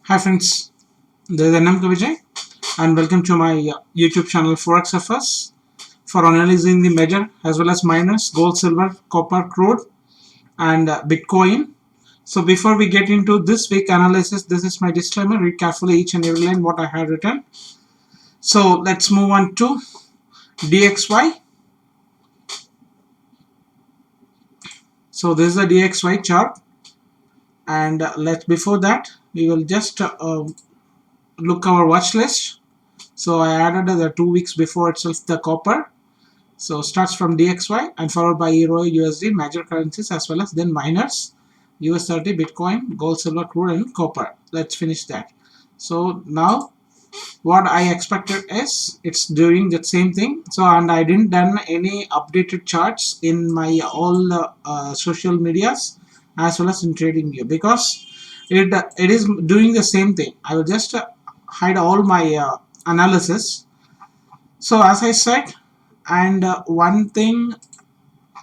Hi friends, this is NM Vijay and welcome to my YouTube channel ForexFS for analyzing the major as well as minors, gold, silver, copper, crude and Bitcoin. So before we get into this week analysis, this is my disclaimer. Read carefully each and every line what I have written. So let's move on to DXY. So this is the DXY chart, and before that we will just look our watch list. So I added the 2 weeks before itself the copper. So starts from DXY and followed by Euro, USD, major currencies as well as then miners, US 30, Bitcoin, gold, silver, crude and copper. Let's finish that. So now what I expected is it's doing the same thing. So and I didn't done any updated charts in my all social medias as well as in TradingView because it is doing the same thing. I will just hide all my analysis. So as I said, and one thing,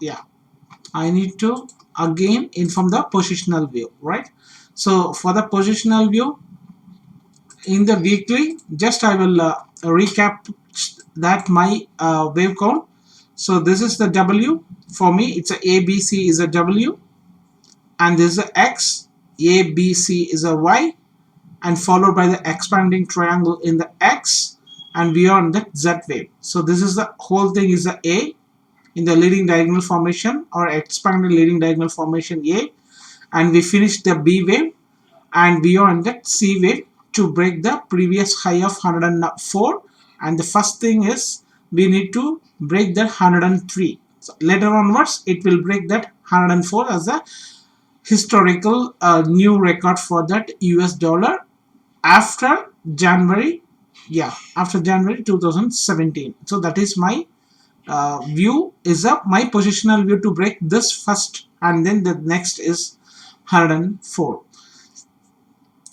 yeah, I need to again inform the positional view, right? So for the positional view in the weekly, just I will recap that my wave count. So this is the W for me. It's a ABC is a W, and this is a X. ABC is a Y, and followed by the expanding triangle in the X, and beyond the Z wave. So this is the whole thing is the A in the leading diagonal formation or expanded leading diagonal formation A, and we finished the B wave and beyond that C wave to break the previous high of 104, and the first thing is we need to break that 103. So later onwards it will break that 104 as a historical new record for that US dollar after January, after January 2017. So that is my view is my positional view to break this first, and then the next is 104.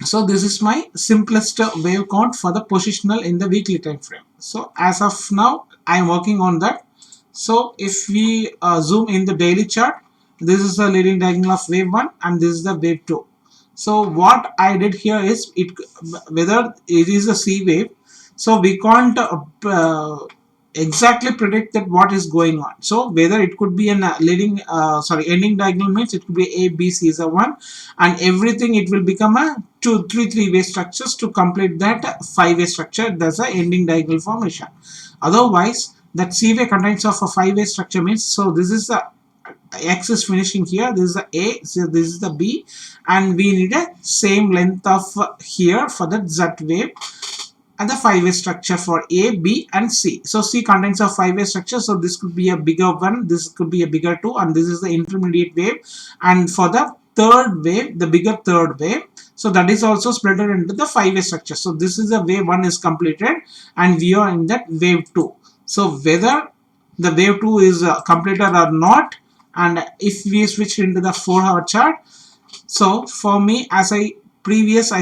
So this is my simplest wave count for the positional in the weekly time frame. So as of now I am working on that. So if we zoom in the daily chart, this is the leading diagonal of wave 1 and this is the wave 2. So what I did here is whether it is a C wave, so we can't exactly predict that what is going on. So whether it could be an ending diagonal, means it could be A, B, C is a 1, and everything it will become a 3-way structures to complete that 5-way structure. That's a ending diagonal formation. Otherwise that C wave contains of a 5-way structure means, so this is the X is finishing here, this is the A, so this is the B, and we need a same length of here for the Z wave and the 5-way structure for A, B and C. So C contains a 5-way structure, so this could be a bigger one, this could be a bigger 2, and this is the intermediate wave. And for the third wave, the bigger third wave, so that is also split into the 5-way structure. So this is the wave 1 is completed and we are in that wave 2. So whether the wave 2 is completed or not, and if we switch into the 4-hour chart, so for me, as I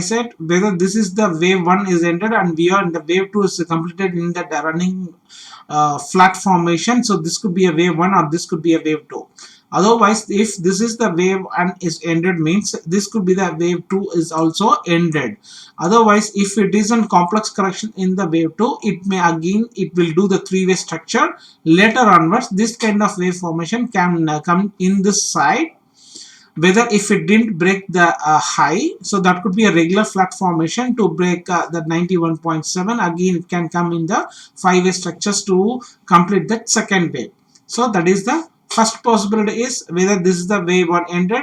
said, whether this is the wave 1 is ended and we are in the wave 2 is completed in the running flat formation. So this could be a wave 1 or this could be a wave 2. Otherwise, if this is the wave 1 is ended, means this could be the wave 2 is also ended. Otherwise, if it is a complex correction in the wave 2, it may again it will do the 3-way structure. Later onwards, this kind of wave formation can come in this side. Whether if it didn't break the high, so that could be a regular flat formation to break the 91.7. Again it can come in the 5-way structures to complete that second wave. So that is the first possibility, is whether this is the wave 1 ended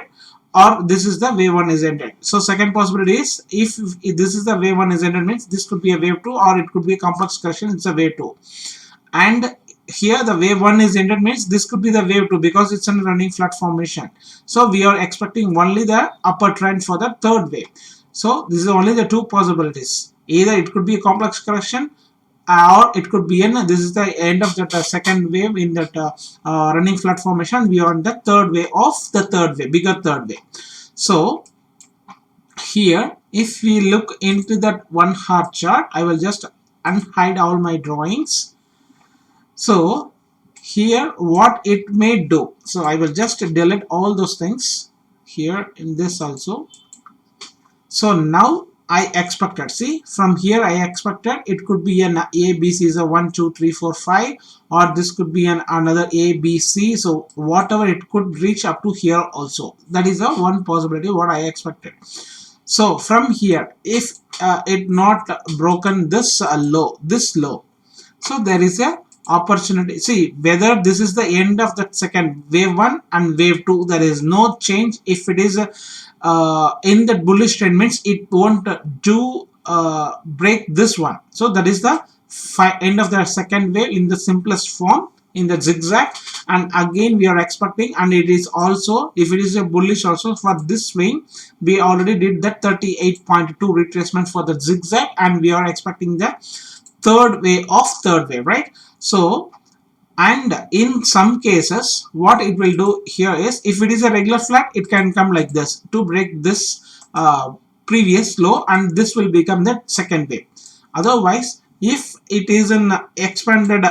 or this is the wave 1 is ended. So second possibility is if this is the wave 1 is ended, means this could be a wave 2 or it could be a complex correction, it's a wave 2. And here the wave 1 is ended, means this could be the wave 2 because it's a running flat formation. So we are expecting only the upper trend for the third wave. So this is only the two possibilities. Either it could be a complex correction or it could be this is the end of that second wave in that running flat formation. We are on the third wave of the third wave, bigger third wave. So here if we look into that 1-hour chart, I will just unhide all my drawings. So here what it may do, so I will just delete all those things here in this also. So now I expected. See, from here I expected it could be an A, B, C is a 1, 2, 3, 4, 5, or this could be another A, B, C. So whatever it could reach up to here also. That is the one possibility what I expected. So from here, if it not broken this low, so there is a opportunity. See whether this is the end of the second wave 1 and wave 2. There is no change. If it is in the bullish trend, means it won't do break this one. So that is the end of the second wave in the simplest form, in the zigzag. And again we are expecting, and it is also, if it is a bullish also for this swing, we already did that 38.2 retracement for the zigzag, and we are expecting the third wave, right? So, and in some cases what it will do here is, if it is a regular flat, it can come like this to break this previous low, and this will become the second wave. Otherwise, if it is an expanded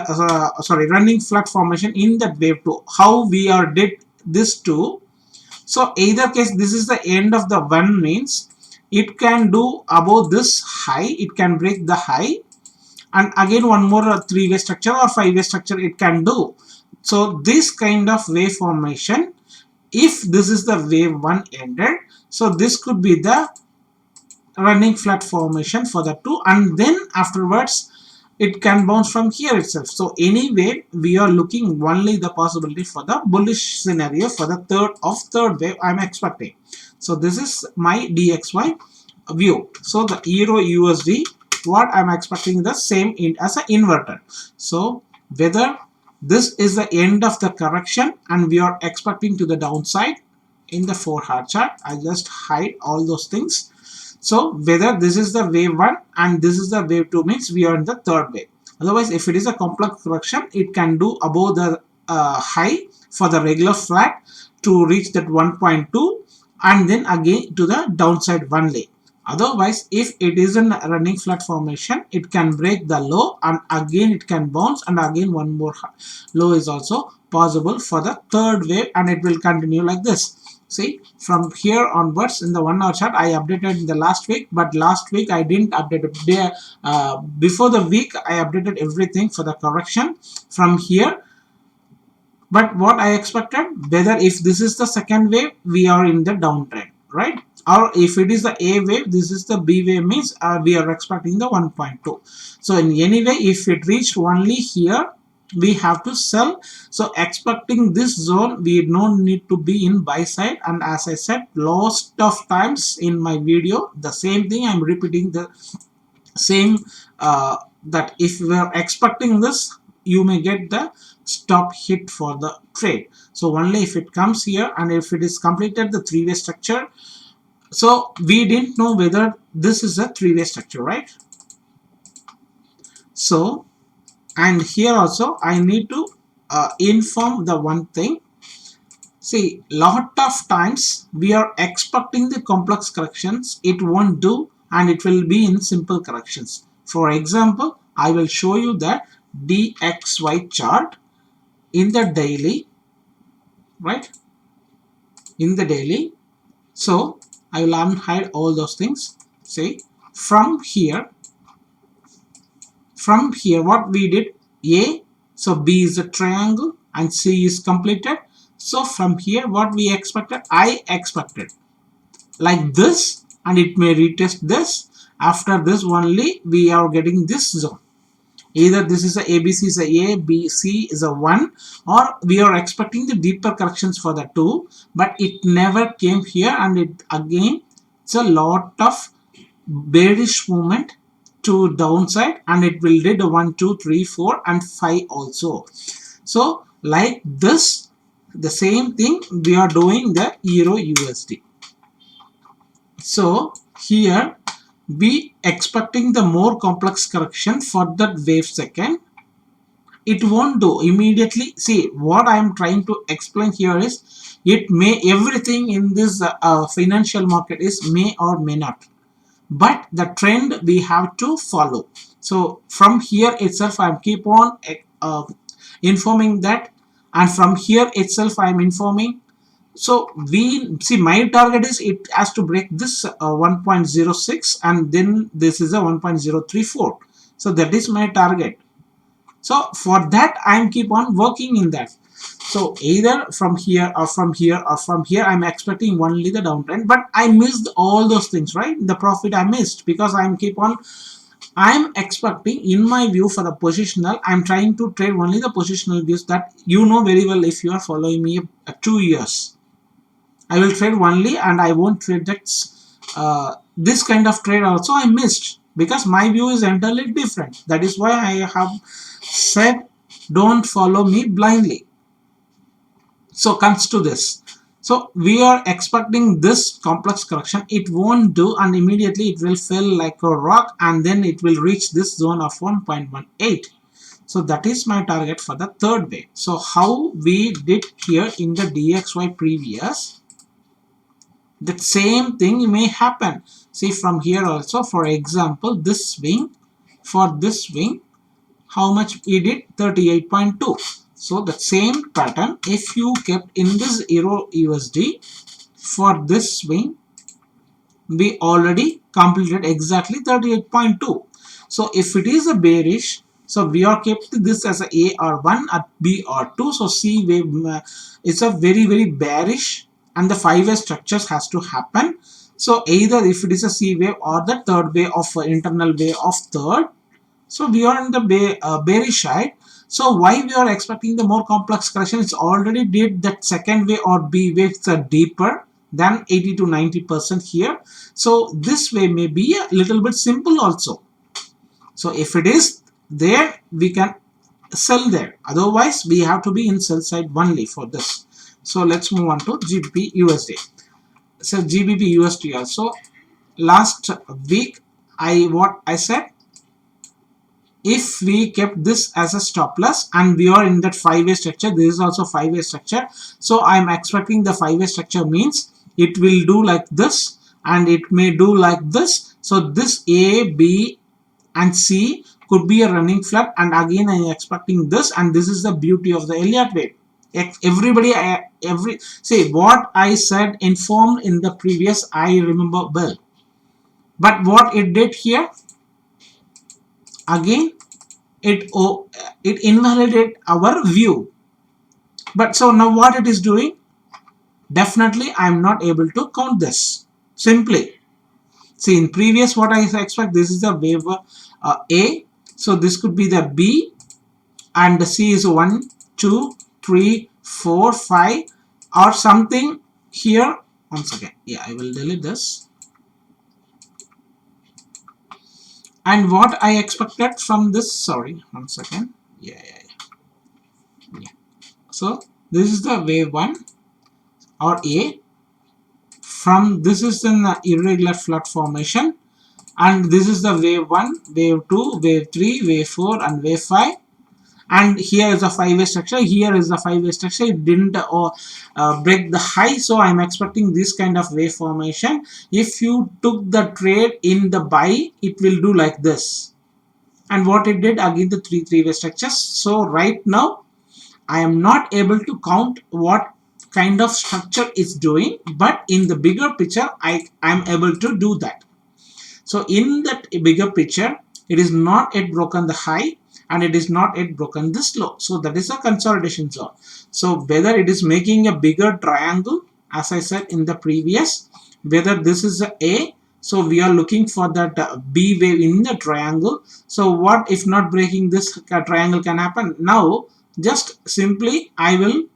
running flat formation in that wave 2, how we are did this too. So either case, this is the end of the one, means it can do above this high, it can break the high, and again one more three-way structure or five-way structure it can do. So this kind of wave formation, if this is the wave 1 ended, so this could be the running flat formation for the 2, and then afterwards it can bounce from here itself. So anyway, we are looking only the possibility for the bullish scenario for the third wave I'm expecting. So this is my DXY view. So the Euro USD, what I'm expecting the same as an inverted. So whether this is the end of the correction and we are expecting to the downside in the 4-hour chart, I just hide all those things. So whether this is the wave 1 and this is the wave 2, means we are in the third wave. Otherwise, if it is a complex correction, it can do above the high for the regular flat to reach that 1.2, and then again to the downside only. Otherwise, if it is a running flat formation, it can break the low and again it can bounce, and again one more low is also possible for the third wave, and it will continue like this. See, from here onwards in the 1-hour chart, I updated in the last week, but last week I didn't update it. Before the week, I updated everything for the correction from here. But what I expected, whether if this is the second wave, we are in the downtrend, right? Or if it is the A wave, this is the B wave, means we are expecting the 1.2. So in any way, if it reached only here, we have to sell. So expecting this zone, we don't need to be in buy side. And as I said lots of times in my video, the same thing I'm repeating, the same that if we are expecting this, you may get the stop hit for the trade. So only if it comes here and if it is completed the three-way structure. So we didn't know whether this is a three-way structure, right? So, and here also I need to inform the one thing. See, lot of times we are expecting the complex corrections, it won't do, and it will be in simple corrections. For example, I will show you that DXY chart in the daily, right? In the daily. So I will unhide all those things. See, from here what we did, A, so B is a triangle and C is completed. So from here what we expected, I expected like this, and it may retest this. After this only we are getting this zone. Either this is a ABC is a B, C is a 1, or we are expecting the deeper corrections for the 2, but it never came here, and it again it's a lot of bearish movement to downside, and it will did 1, 2, 3, 4 and 5 also. So like this, the same thing we are doing the Euro USD. So here we expecting the more complex correction for that wave second. It won't do immediately. See, what I am trying to explain here is, it may, everything in this financial market is may or may not, but the trend we have to follow. So from here itself I am keep on informing that, and from here itself I am informing So we see my target is it has to break this 1.06, and then this is a 1.034. So that is my target. So for that I'm keep on working in that. So either from here or from here or from here I'm expecting only the downtrend, but I missed all those things, right? The profit I missed because I'm expecting, in my view, for the positional, I'm trying to trade only the positional views that you know very well if you are following me 2 years. I will trade only and I won't trade that this kind of trade also I missed because my view is entirely different. That is why I have said don't follow me blindly. So comes to this. So we are expecting this complex correction. It won't do, and immediately it will fall like a rock, and then it will reach this zone of 1.18. So that is my target for the third way. So how we did here in the DXY previous, that same thing may happen. See from here also, for example, this swing, for this swing, how much we did? 38.2. So the same pattern, if you kept in this Euro USD for this swing, we already completed exactly 38.2. So if it is a bearish, so we are kept this as a AR1 at BR2. So C wave is a very bearish, and the 5-way structures has to happen. So either if it is a C wave or the third way of internal way of third, so we are in the bearish side. So why we are expecting the more complex correction? It's already did that second way or B waves are deeper than 80 to 90% here. So this way may be a little bit simple also. So if it is there, we can sell there. Otherwise, we have to be in sell side only for this. So let's move on to GBP USD. So GBP USD also. Last week, what I said, if we kept this as a stop loss and we are in that 5-way structure, this is also 5-way structure. So I'm expecting the 5-way structure means it will do like this and it may do like this. So this A, B and C could be a running flat, and again I am expecting this, and this is the beauty of the Elliott wave. See what I said informed in the previous, I remember well. But what it did here, again it invalidated our view. But so now what it is doing, definitely I am not able to count this. Simply see in previous what I expect, this is the wave A, so this could be the B, and the C is 1 2 3 4 5 or something here. Once again, yeah, I will delete this. And what I expected from this, sorry, one second. Yeah. So this is the wave 1 or A. From this is an irregular flat formation, and this is the wave 1, wave 2, wave 3, wave 4 and wave 5. And here is a 5-way structure, here is the 5-way structure. It didn't break the high, so I'm expecting this kind of wave formation. If you took the trade in the buy, it will do like this. And what it did, again the 3-way structures. So right now I am not able to count what kind of structure it's doing, but in the bigger picture I am able to do that. So in that bigger picture, it is not yet broken the high and it is not yet broken this low. So that is a consolidation zone. So whether it is making a bigger triangle, as I said in the previous, whether this is a, so we are looking for that B wave in the triangle. So what if not breaking this triangle can happen? Now just simply I will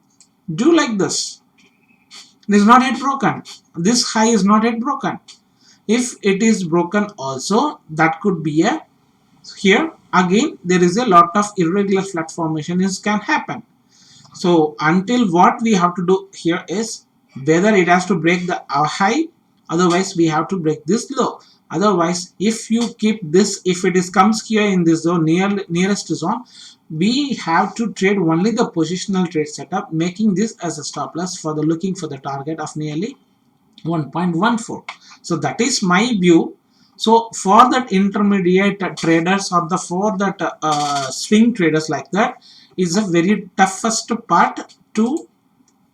do like this. It is not yet broken. This high is not yet broken. If it is broken also, that could be a, here again there is a lot of irregular flat formations can happen. So until what we have to do here is whether it has to break the high, otherwise we have to break this low. Otherwise if you keep this, if it is comes here in this zone, nearest zone, we have to trade only the positional trade setup, making this as a stop loss for the looking for the target of nearly 1.14. So that is my view. So for that intermediate traders or the for that swing traders like that is a very toughest part to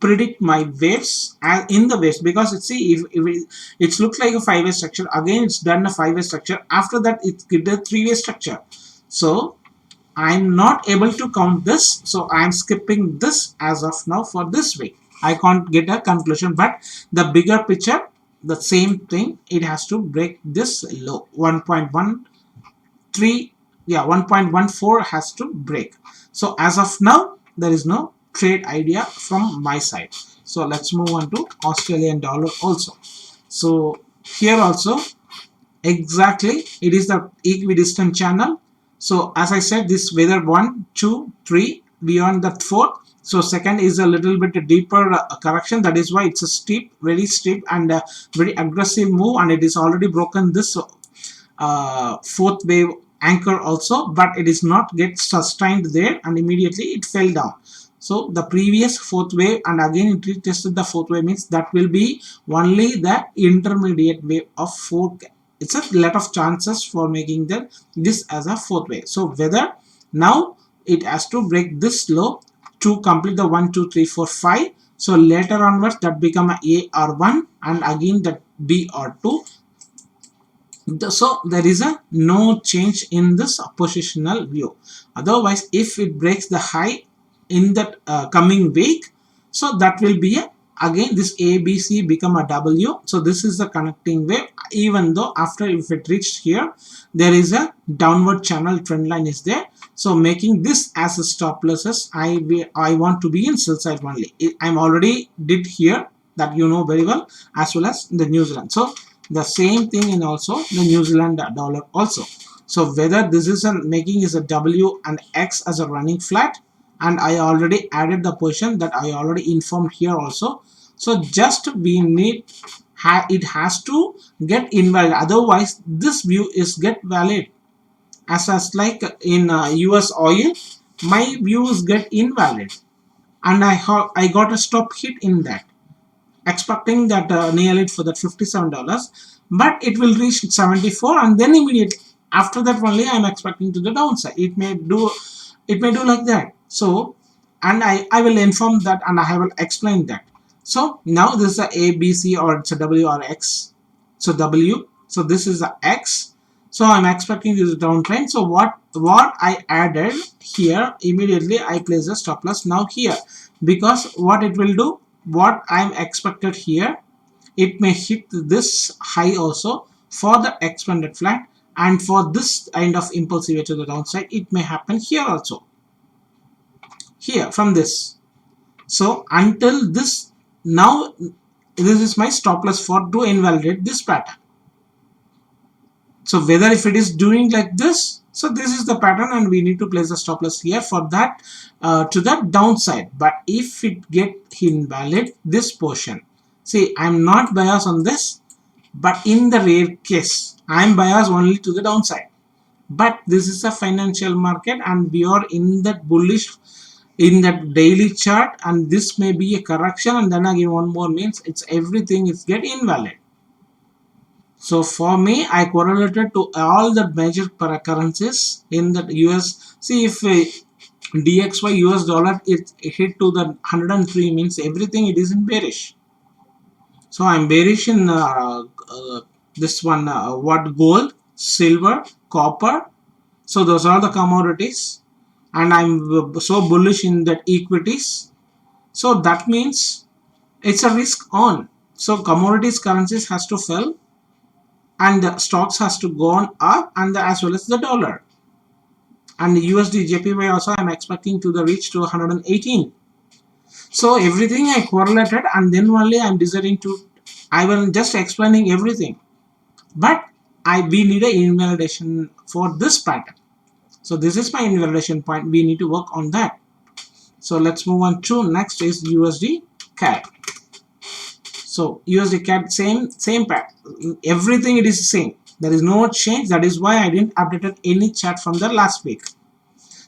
predict my waves in the waves, because it see it's looked like a 5-way structure. Again it's done a 5-way structure. After that it did a 3-way structure. So I'm not able to count this, so I'm skipping this as of now for this week. I can't get a conclusion, but the bigger picture, the same thing, it has to break this low 1.13, yeah, 1.14 has to break. So as of now there is no trade idea from my side. So let's move on to Australian dollar also. So here also exactly it is the equidistant channel. So as I said, this whether 1 2 3 beyond that 4, so second is a little bit deeper correction. That is why it's a steep, very steep and very aggressive move, and it is already broken this fourth wave anchor also, but it is not get sustained there, and immediately it fell down. So the previous fourth wave and again it retested the fourth wave, means that will be only the intermediate wave of fourth. It's a lot of chances for making this as a fourth wave. So whether now it has to break this low to complete the 1 2 3 4 5. So later onwards that become a or1 and again that B or 2. So there is a no change in this positional view. Otherwise if it breaks the high in that coming week, so that will be a, again this ABC become a W. So this is the connecting wave, even though after if it reached here there is a downward channel trend line is there. So making this as a stop losses, I want to be in sell side only. I'm already did here, that you know very well, as well as the New Zealand. So the same thing in also the New Zealand dollar also. So whether this is a making is a W and X as a running flat, and I already added the position that I already informed here also. So just we need it has to get invalid, otherwise this view is get valid. As like in US oil, my views get invalid, and I got a stop hit in that, expecting that nail it for that $57, but it will reach 74, and then immediately after that only I'm expecting to the downside. It may do like that. So and I will inform that and I will explain that. So now this is a A B C or it's a W or X. So W, so this is a X. So I'm expecting this downtrend. So what I added here, immediately I place a stop loss now here, because what it will do, what I'm expected here, it may hit this high also for the expanded flat, and for this kind of impulsive to the downside it may happen here also, here from this. So until this, now this is my stop loss for to invalidate this pattern. So whether if it is doing like this, so this is the pattern and we need to place a stop loss here for that to the downside. But if it get invalid this portion, see I'm not biased on this, but in the rare case I'm biased only to the downside. But this is a financial market and we are in that bullish in that daily chart, and this may be a correction, and then again one more means it's everything is get invalid. So for me, I correlated to all the major currencies in the US. See if DXY US dollar it hit to the 103, means everything it is in bearish. So I'm bearish in this one, what, gold, silver, copper. So those are the commodities, and I'm so bullish in that equities. So that means it's a risk on. So commodities currencies has to fall, and the stocks has to go on up, and as well as the dollar. And the USD JPY also I'm expecting to the reach to 118. So everything I correlated, and then only I'm deciding to, I will just explaining everything, but we need a invalidation for this pattern. So this is my invalidation point, we need to work on that. So let's move on to next is USD CAD. So USD CAD, same pattern, everything it is same, there is no change. That is why I didn't update any chart from the last week.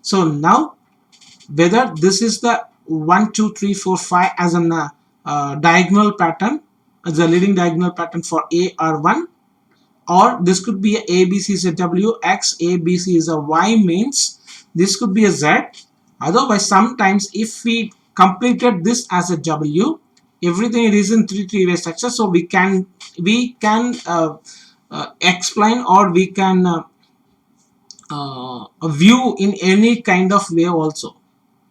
So now whether this is the 1 2 3 4 5 as a diagonal pattern, as a leading diagonal pattern for A or 1, or this could be a ABC is a W, X, ABC is a Y, means this could be a Z. Otherwise sometimes if we completed this as a W. Everything it is in three-way structure, so we can explain, or we can view in any kind of way also.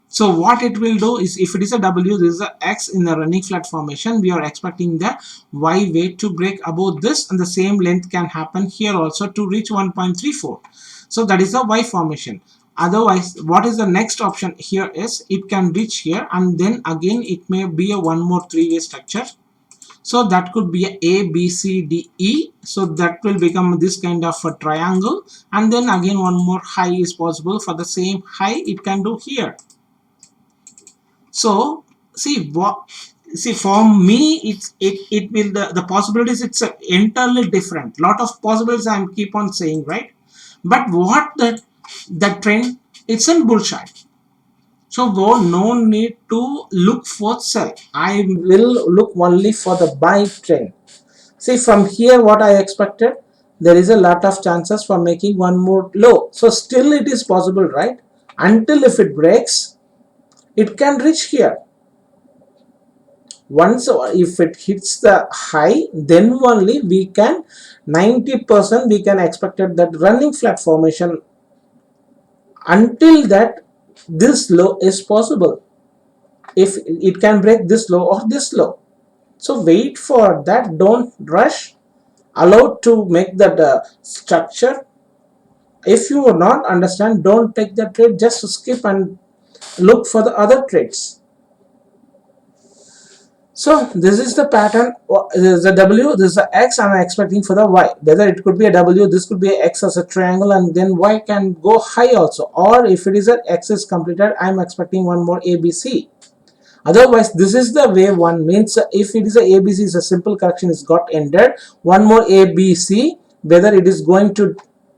So what it will do is, if it is a W, this is a X in the running flat formation, we are expecting the Y wave to break above this, and the same length can happen here also to reach 1.34. So that is the Y formation. Otherwise, what is the next option here is, it can reach here, and then again it may be a one more three-way structure. So that could be a B, C, D, E. So that will become this kind of a triangle, and then again one more high is possible. For the same high, it can do here. So see for me, it will, the possibilities, it's entirely different. Lot of possibilities I keep on saying, right? But what the trend, it's in bullshit. So no need to look for sell. I will look only for the buy trend. See, from here what I expected, there is a lot of chances for making one more low. So still it is possible, right? Until if it breaks, it can reach here. Once if it hits the high, then only we can 90% we can expect that running flat formation. Until that, this low is possible, if it can break this low or this low. So wait for that, don't rush, allow to make that structure. If you will not understand, don't take the trade, just skip and look for the other trades. So this is the pattern. This is the W, this is the X, and I'm expecting for the Y. Whether it could be a W, this could be a X as a triangle, and then Y can go high also. Or if it is a X is completed, I'm expecting one more ABC. Otherwise, this is the way one, means if it is a ABC, is a simple correction is got ended. One more ABC, whether it is going to,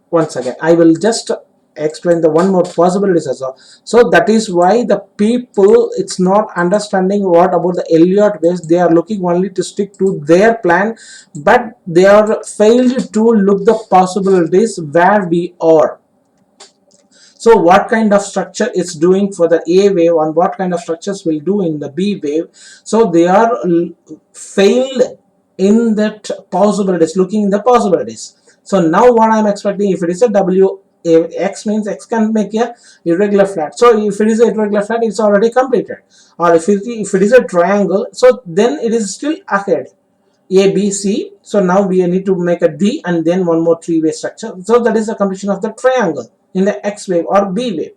once again I will just explain the one more possibilities as well. So that is why the people, it's not understanding what about the Elliott waves. They are looking only to stick to their plan, but they are failed to look the possibilities where we are. So what kind of structure it's doing for the A wave, and what kind of structures will do in the B wave. So they are failed in that possibilities, looking in the possibilities. So now what I'm expecting, if it is a W, X means X can make a irregular flat. So if it is a irregular flat, it's already completed. Or if it is a triangle, so then it is still ahead. A, B, C. So now we need to make a D, and then one more three-way structure. So that is the completion of the triangle in the X wave or B wave.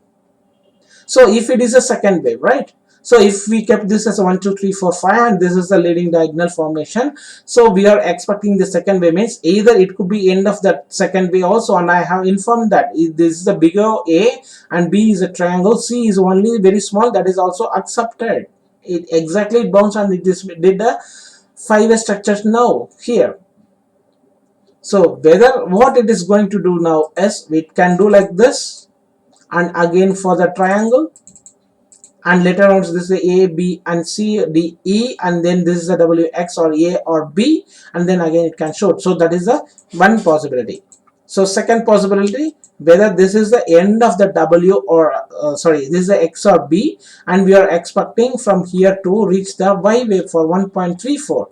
So if it is a second wave, right? So if we kept this as a 1, 2, 3, 4, 5, and this is the leading diagonal formation, so we are expecting the second wave, means either it could be end of that second wave also, and I have informed that this is a bigger A and B is a triangle, C is only very small, that is also accepted. It exactly bounced, and it is did the 5-way structures now here. So whether what it is going to do now is, it can do like this, and again for the triangle, and later on this is A, B, and C, D, E, and then this is a W, X, or A or B, and then again it can show. So that is the one possibility. So second possibility, whether this is the end of the W, or sorry, this is the X or B, and we are expecting from here to reach the Y wave for 1.34.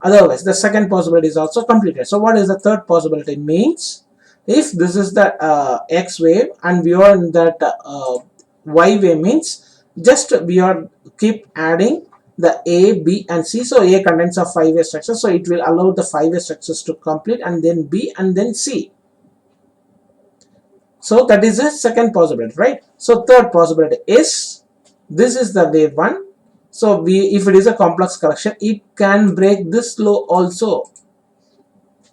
Otherwise, the second possibility is also completed. So what is the third possibility? Means if this is the X wave and we are in that Y wave, means just we are keep adding the A, B, and C. So A contains a 5-way structure, so it will allow the 5-way structures to complete, and then B, and then C. So that is the second possibility, right? So third possibility is, this is the wave 1. So if it is a complex correction, it can break this low also.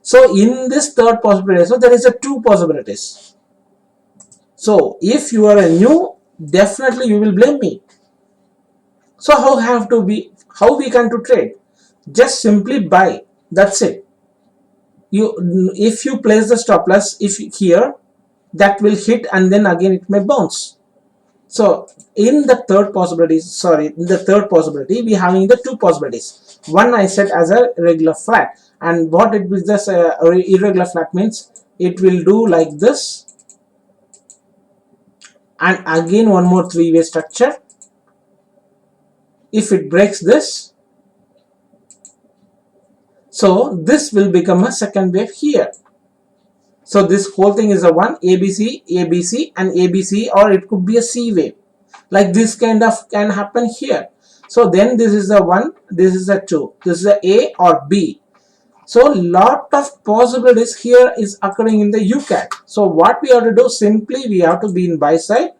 So in this third possibility, so there is a 2 possibilities. So if you are a new, definitely you will blame me. So how we can to trade? Just simply buy. That's it. If you place the stop loss, if here, that will hit, and then again it may bounce. So in the third possibility, we having the 2 possibilities. One I said as a regular flat, and what it will just irregular flat means, it will do like this, and again one more 3-way structure, if it breaks this, so this will become a second wave here. So this whole thing is a 1 ABC, ABC and ABC, or it could be a C wave. Like this kind of can happen here. So then this is a 1, this is a 2, this is a A or B. So lot of possibilities here is occurring in the UCAT. So what we have to do, simply we have to be in buy side.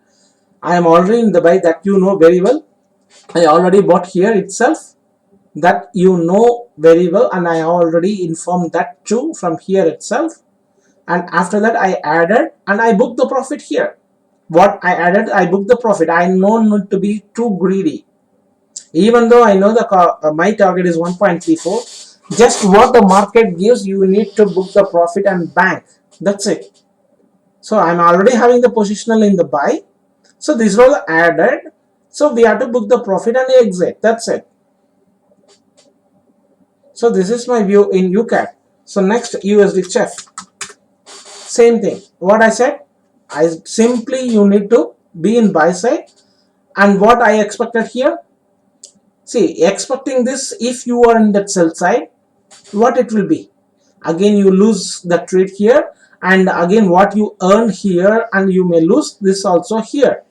I am already in the buy, that you know very well. I already bought here itself, that you know very well, and I already informed that too from here itself. And after that I added and I booked the profit here. What I added, I booked the profit. I know not to be too greedy. Even though I know the my target is 1.34, just what the market gives, you need to book the profit and bank. That's it. So I'm already having the positional in the buy. So this was added. So we have to book the profit and exit. That's it. So this is my view in UCAT. So next, USD CHEF. Same thing. What I said, I simply you need to be in buy side. And what I expected here, see, expecting this, if you are in that sell side, what it will be? Again, you lose the trade here, and again what you earn here, and you may lose this also here.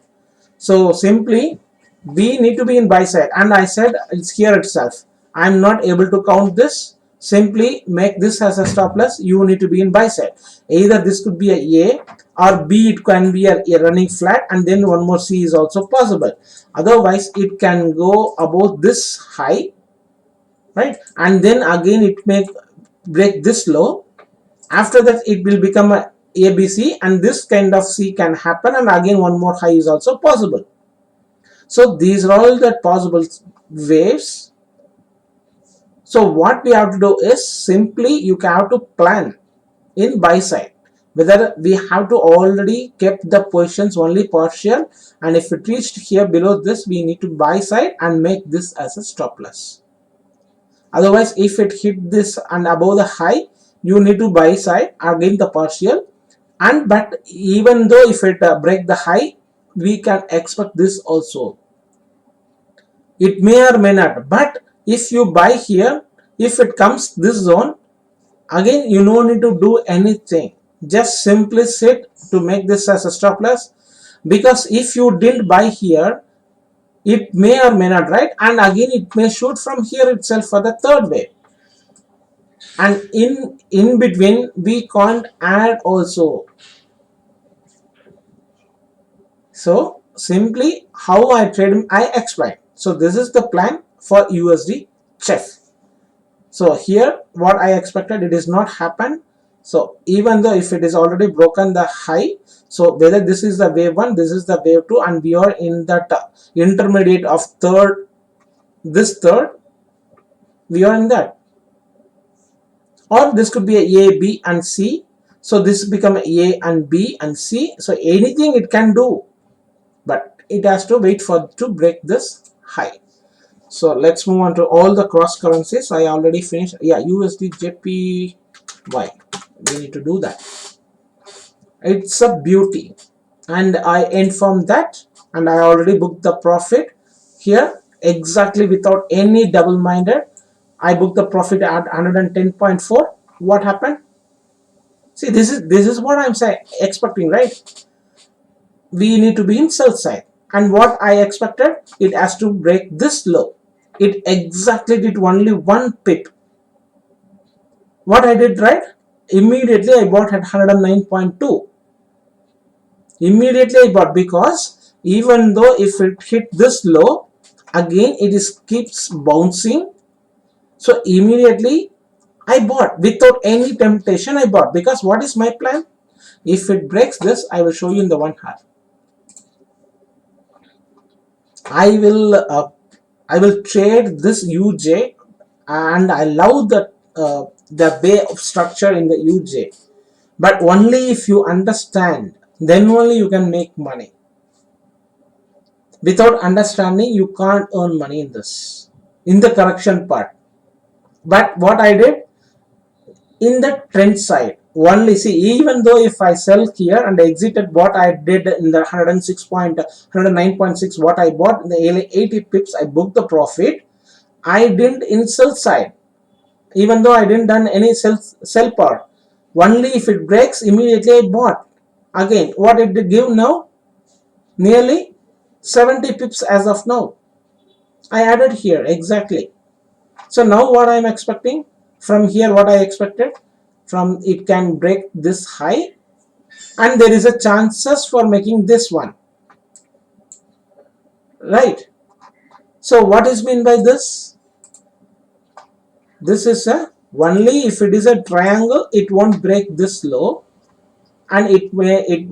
So simply we need to be in buy side, and I said it's here itself. I'm not able to count this. Simply make this as a stop loss. You need to be in buy side. Either this could be a or B, it can be a running flat, and then one more C is also possible. Otherwise it can go above this high, right, and then again it may break this low. After that it will become a ABC, and this kind of C can happen, and again one more high is also possible. So these are all the possible waves. So what we have to do is simply you have to plan in buy side, whether we have to already kept the positions only partial, and if it reached here below this, we need to buy side and make this as a stop loss. Otherwise if it hit this and above the high, you need to buy side again the partial. And but even though if it break the high, we can expect this also. It may or may not, but if you buy here, if it comes this zone, again you no need to do anything, just simply sit to make this as a stop loss. Because if you didn't buy here, it may or may not, right, and again it may shoot from here itself for the third wave, and in between we can't add also. So simply how I trade, I explain. So this is the plan for USD CHEF. So here what I expected, it is not happened. So even though if it is already broken the high, so whether this is the wave 1, this is the wave 2, and we are in that intermediate of third, this third, we are in that. Or this could be a B and C. So this become A and B and C. So anything it can do, but it has to wait for to break this high. So let's move on to all the cross currencies. I already finished. Yeah, USD JPY. We need to do that. It's a beauty, and I informed that, and I already booked the profit here exactly without any double-minded. I booked the profit at 110.4. What happened? See, this is what I'm saying, expecting, right? We need to be in sell side, and what I expected, it has to break this low. It exactly did only one pip. What I did, right? Immediately I bought at 109.2. Immediately I bought, because even though if it hit this low, again it is keeps bouncing. So immediately I bought without any temptation. I bought, because what is my plan? If it breaks this, I will show you in the 1 hour. I will trade this UJ, and I love the way of structure in the UJ, but only if you understand, then only you can make money. Without understanding, you can't earn money in this, in the correction part. But what I did, in the trend side, only see, even though if I sell here and I exited what I did in the 109.6 what I bought in the 80 pips, I booked the profit. I didn't in sell side, even though I didn't done any sell part. Only if it breaks, immediately I bought. Again, what it did give now? Nearly 70 pips as of now. I added here exactly. So now what I am expecting from here, what I expected from it can break this high, and there is a chances for making this one, right? So what is mean by this? This is a only if it is a triangle, it won't break this low, and it may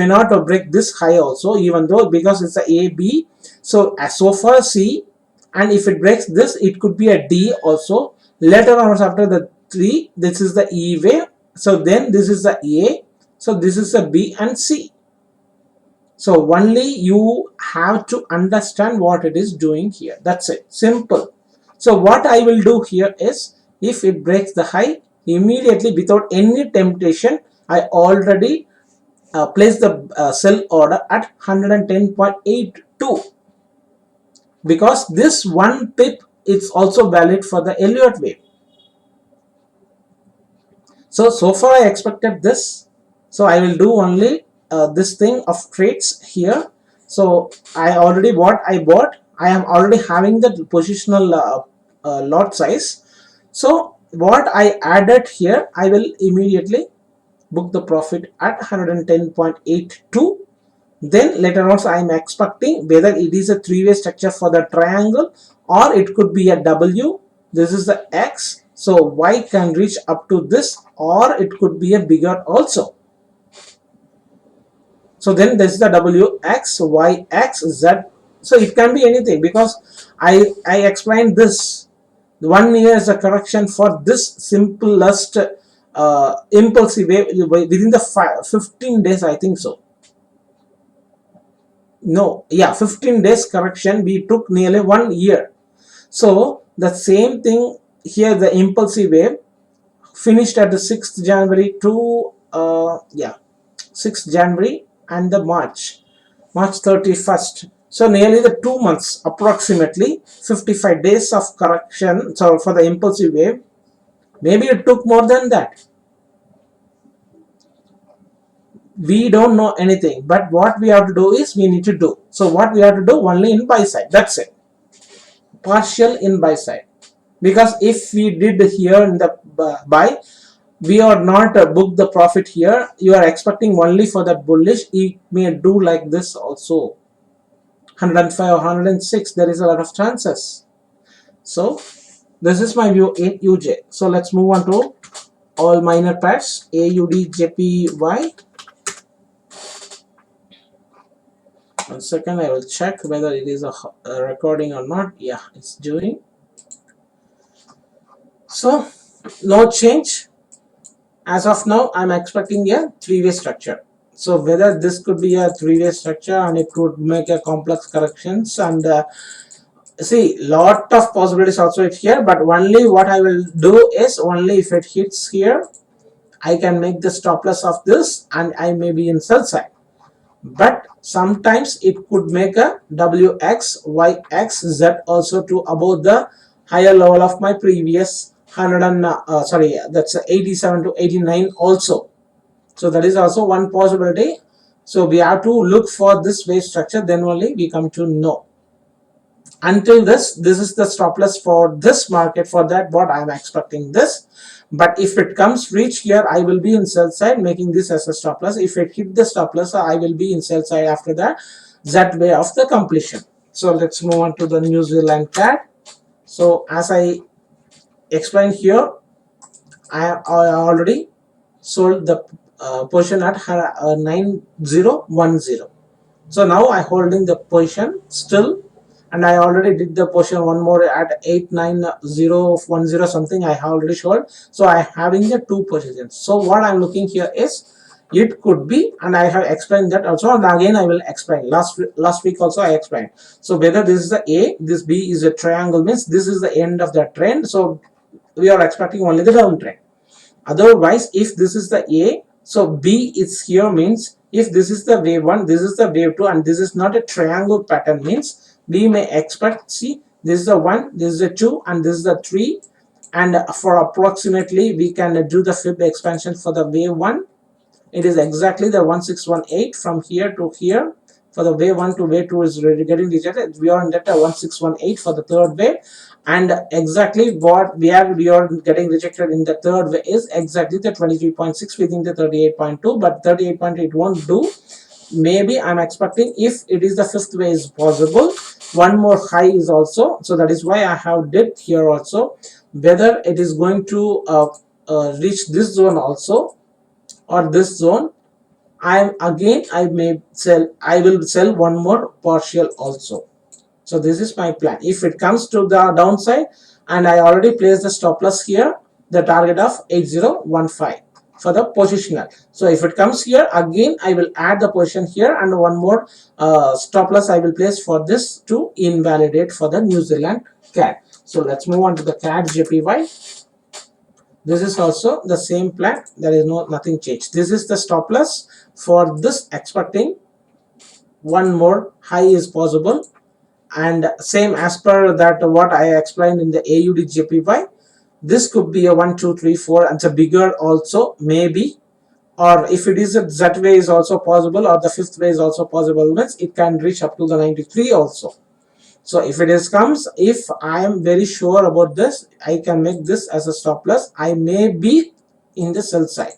not break this high also, even though because it's a B. So far C, and if it breaks this, it could be a D also. Later on after the 3, this is the E wave. So then this is the A. So this is a B and C. So only you have to understand what it is doing here. That's it. Simple. So what I will do here is, if it breaks the high, immediately without any temptation, I already place the sell order at 110.82, because this 1 pip is also valid for the Elliott wave. So far I expected this, so I will do only this thing of trades here. So I bought. I am already having the positional lot size. So what I added here, I will immediately book the profit at 110.82. Then later on I am expecting whether it is a three-way structure for the triangle, or it could be a W. This is the X, so Y can reach up to this, or it could be a bigger also. So then this is the W, X, Y, X, Z. So it can be anything, because I explained this. 1 year is a correction for this simplest impulsive wave within the 15 days, I think so. No, yeah, 15 days correction, we took nearly 1 year. So the same thing here, the impulsive wave finished at the 6th January to 6th January and the March 31st. So nearly the 2 months, approximately 55 days of correction. So for the impulsive wave, maybe it took more than that. We don't know anything, but what we have to do is we need to do. So what we have to do, only in buy side, that's it, partial in buy side. Because if we did here in the buy, we are not booked the profit here. You are expecting only for that bullish. It may do like this also, 105 or 106. There is a lot of chances. So this is my view in UJ. So let's move on to all minor pairs, AUD, JPY. 1 second, I will check whether it is a recording or not. Yeah, it's doing. So no change. As of now, I'm expecting a three-way structure. So whether this could be a three-way structure and it could make a complex corrections, and see, lot of possibilities also here, but only what I will do is, only if it hits here, I can make the stop loss of this and I may be in sell side. But sometimes it could make a WX, YX, Z also to above the higher level of my previous 100 and that's 87 to 89 also. So that is also one possibility. So we have to look for this wave structure, then only we come to know. Until this is the stop loss for this market. For that, what I am expecting this. But if it comes reach here, I will be in sell side, making this as a stop loss. If it hit the stop loss, I will be in sell side after that, that way of the completion. So let's move on to the New Zealand CAD. So as I explained here, I already sold the position at 9010. So now I holding the position still, and I already did the position one more at 89010 something. I have already showed. So I having the two positions. So what I'm looking here is, it could be, and I have explained that also, and again I will explain. Last week also I explained. So whether this is the A, this B is a triangle, means this is the end of the trend. So we are expecting only the downtrend. Otherwise, if this is the A, so B is here means if this is the wave 1, this is the wave 2, and this is not a triangle pattern means we may expect, see, this is the 1, this is the 2, and this is the 3, and for approximately we can do the fib expansion for the wave 1. It is exactly the 1618 from here to here. For the wave 1 to wave 2 is getting rejected. We are in that 1618 for the third wave, and exactly what we are getting rejected in the third wave is exactly the 23.6 within the 38.2, but 38.8 it won't do. Maybe I'm expecting if it is the fifth wave is possible, one more high is also, so that is why I have did here also, whether it is going to reach this zone also or this zone. I will sell one more partial also. So this is my plan. If it comes to the downside, and I already placed the stop loss here, the target of 8015 for the positional. So if it comes here again, I will add the position here, and one more stop loss I will place for this to invalidate for the New Zealand CAD. So let's move on to the CAD JPY. This is also the same plan. There is nothing changed. This is the stop loss for this, expecting one more high is possible, and same as per that what I explained in the AUD JPY. This could be a 1 2 3 4, and it's a bigger also maybe, or if it is a Z way is also possible, or the fifth way is also possible, means it can reach up to the 93 also. So if it is comes, if I am very sure about this, I can make this as a stop loss. I may be in the sell side,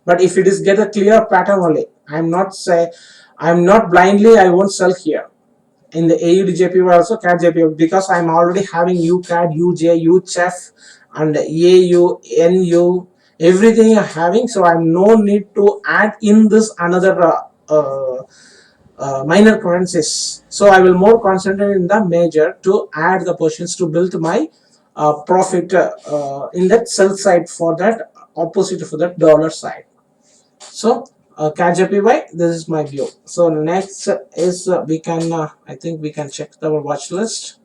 but if it is get a clear pattern only, I'm not blindly, I won't sell here in the AUD JPY also, CAD JPY, because I'm already having UCAD, UJ, UCHF, and AU, NU, everything you're having. So I'm no need to add in this another minor currencies. So I will more concentrate in the major to add the positions to build my profit in that sell side, for that opposite for that dollar side. So CAD JPY, this is my view. So next is we can I think we can check our watch list.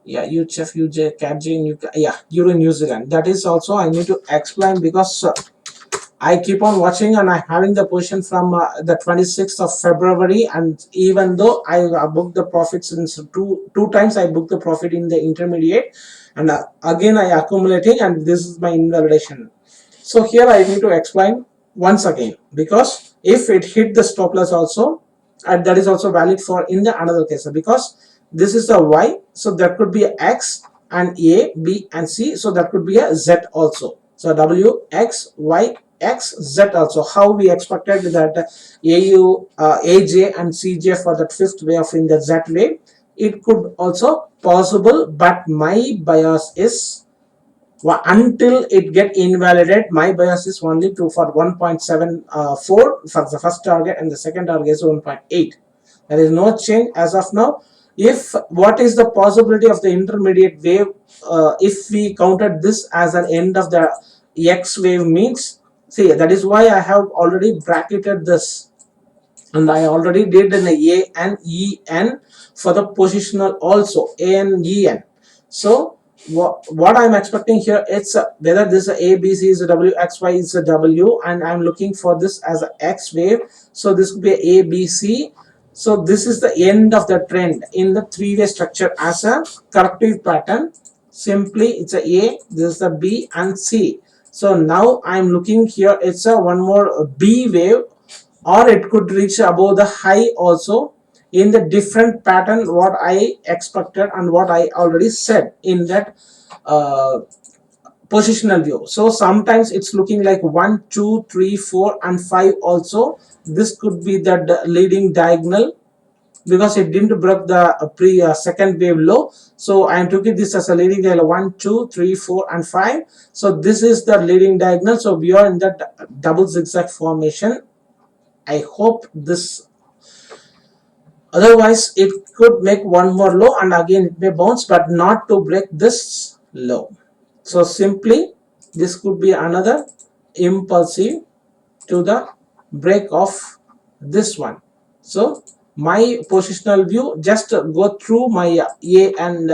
Yeah, UHF, UJ, CAD, yeah, Euro New Zealand. That is also I need to explain, because I keep on watching and I'm having the position from the 26th of February, and even though I booked the profit since two times, I booked the profit in the intermediate, and again I accumulating, and this is my invalidation. So here I need to explain once again, because if it hit the stop loss also, and that is also valid for in the another case, because this is a Y, so that could be a X and A, B and C, so that could be a Z also. So W, X, Y, X, Z also. How we expected that AU, AJ and CJ for that fifth wave in the Z wave, it could also possible, but my bias is until it get invalidated, my bias is only to for 1.74 for the first target, and the second target is 1.8. There is no change as of now. If what is the possibility of the intermediate wave, if we counted this as an end of the X wave means, see, that is why I have already bracketed this, and I already did an A and EN for the positional also, A and EN. So what I'm expecting here, it's whether this A, B, C is a W, X, Y is a W, and I'm looking for this as a X wave. So this could be A, B, C. So this is the end of the trend in the three-way structure as a corrective pattern. Simply it's a A, this is a B and C. So now I'm looking here, it's a one more B wave, or it could reach above the high also in the different pattern what I expected and what I already said in that positional view. So sometimes it's looking like 1 2 3 4 and 5 also. This could be the leading diagonal, because it didn't break the second wave low. So I took it this as a leading diagonal 1 2 3 4 and 5. So this is the leading diagonal. So we are in that double zigzag formation. I hope this, otherwise it could make one more low and again it may bounce, but not to break this low. So simply this could be another impulsive to the break of this one. So my positional view, just go through my A and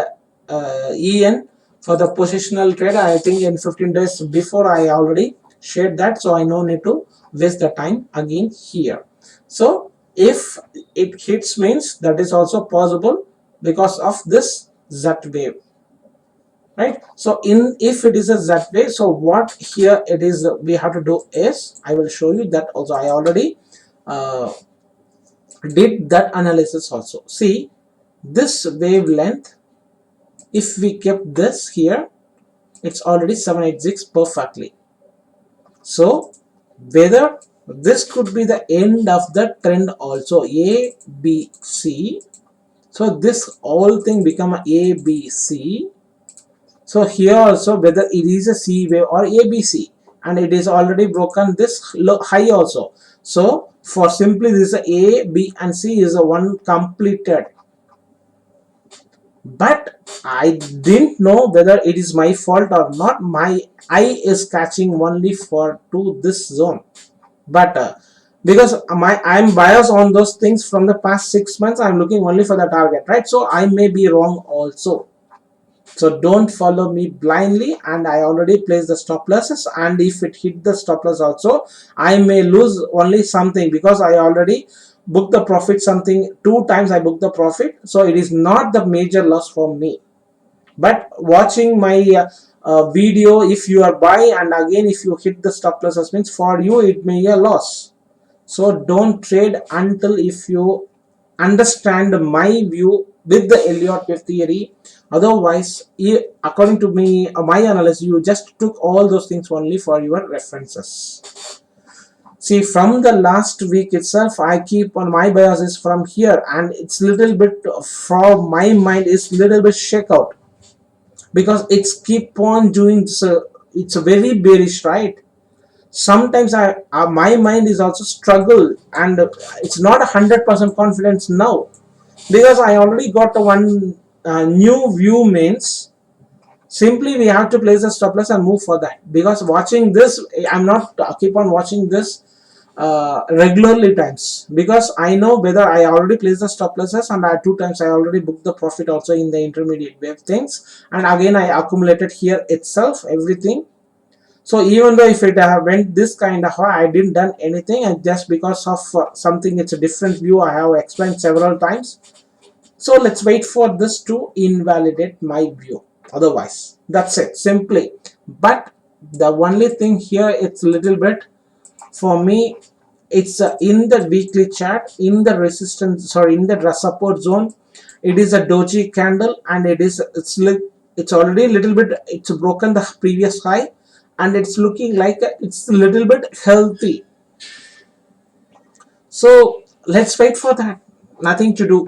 EN for the positional trade. I think in 15 days before I already shared that, so I no need to waste the time again here. So if it hits means that is also possible because of this Z wave, right? So in if it is a Z wave, so what here it is we have to do is, I will show you that also. I already did that analysis also. See this wavelength, if we kept this here, it's already 786 perfectly. So whether this could be the end of the trend also, A B C. So this whole thing become a ABC. So here also whether it is a C wave or ABC, and it is already broken this low high also. So for simply this A, B and C is a one completed, but I didn't know whether it is my fault or not. My eye is catching only for to this zone, but because I'm biased on those things from the past 6 months, I'm looking only for the target, right? So I may be wrong also. So don't follow me blindly, and I already placed the stop losses, and if it hit the stop loss also, I may lose only something because I already booked the profit something 2 times. I booked the profit, so it is not the major loss for me. But watching my video, if you are buy and again if you hit the stop losses means for you it may be a loss. So don't trade until if you understand my view with the Elliott wave theory. Otherwise, according to me, my analysis, you just took all those things only for your references. See, from the last week itself, I keep on my bias is from here, and it's little bit from my mind is little bit shake out because it's keep on doing. So it's very bearish, right? Sometimes my mind is also struggle, and it's not 100% confidence now because I already got one new view means simply we have to place a stop loss and move for that. Because watching this, I'm not keep on watching this regularly times because I know whether I already placed the stop losses, and 2 times I already booked the profit also in the intermediate wave things, and again I accumulated here itself everything. So even though if it went this kind of high, I didn't done anything, and just because of something, it's a different view I have explained several times. So let's wait for this to invalidate my view. Otherwise, that's it simply. But the only thing here, it's a little bit for me, it's in the weekly chart, in the resistance, sorry, in the support zone, it is a doji candle, and it's already a little bit, it's broken the previous high, and it's looking like it's a little bit healthy. So let's wait for that. Nothing to do.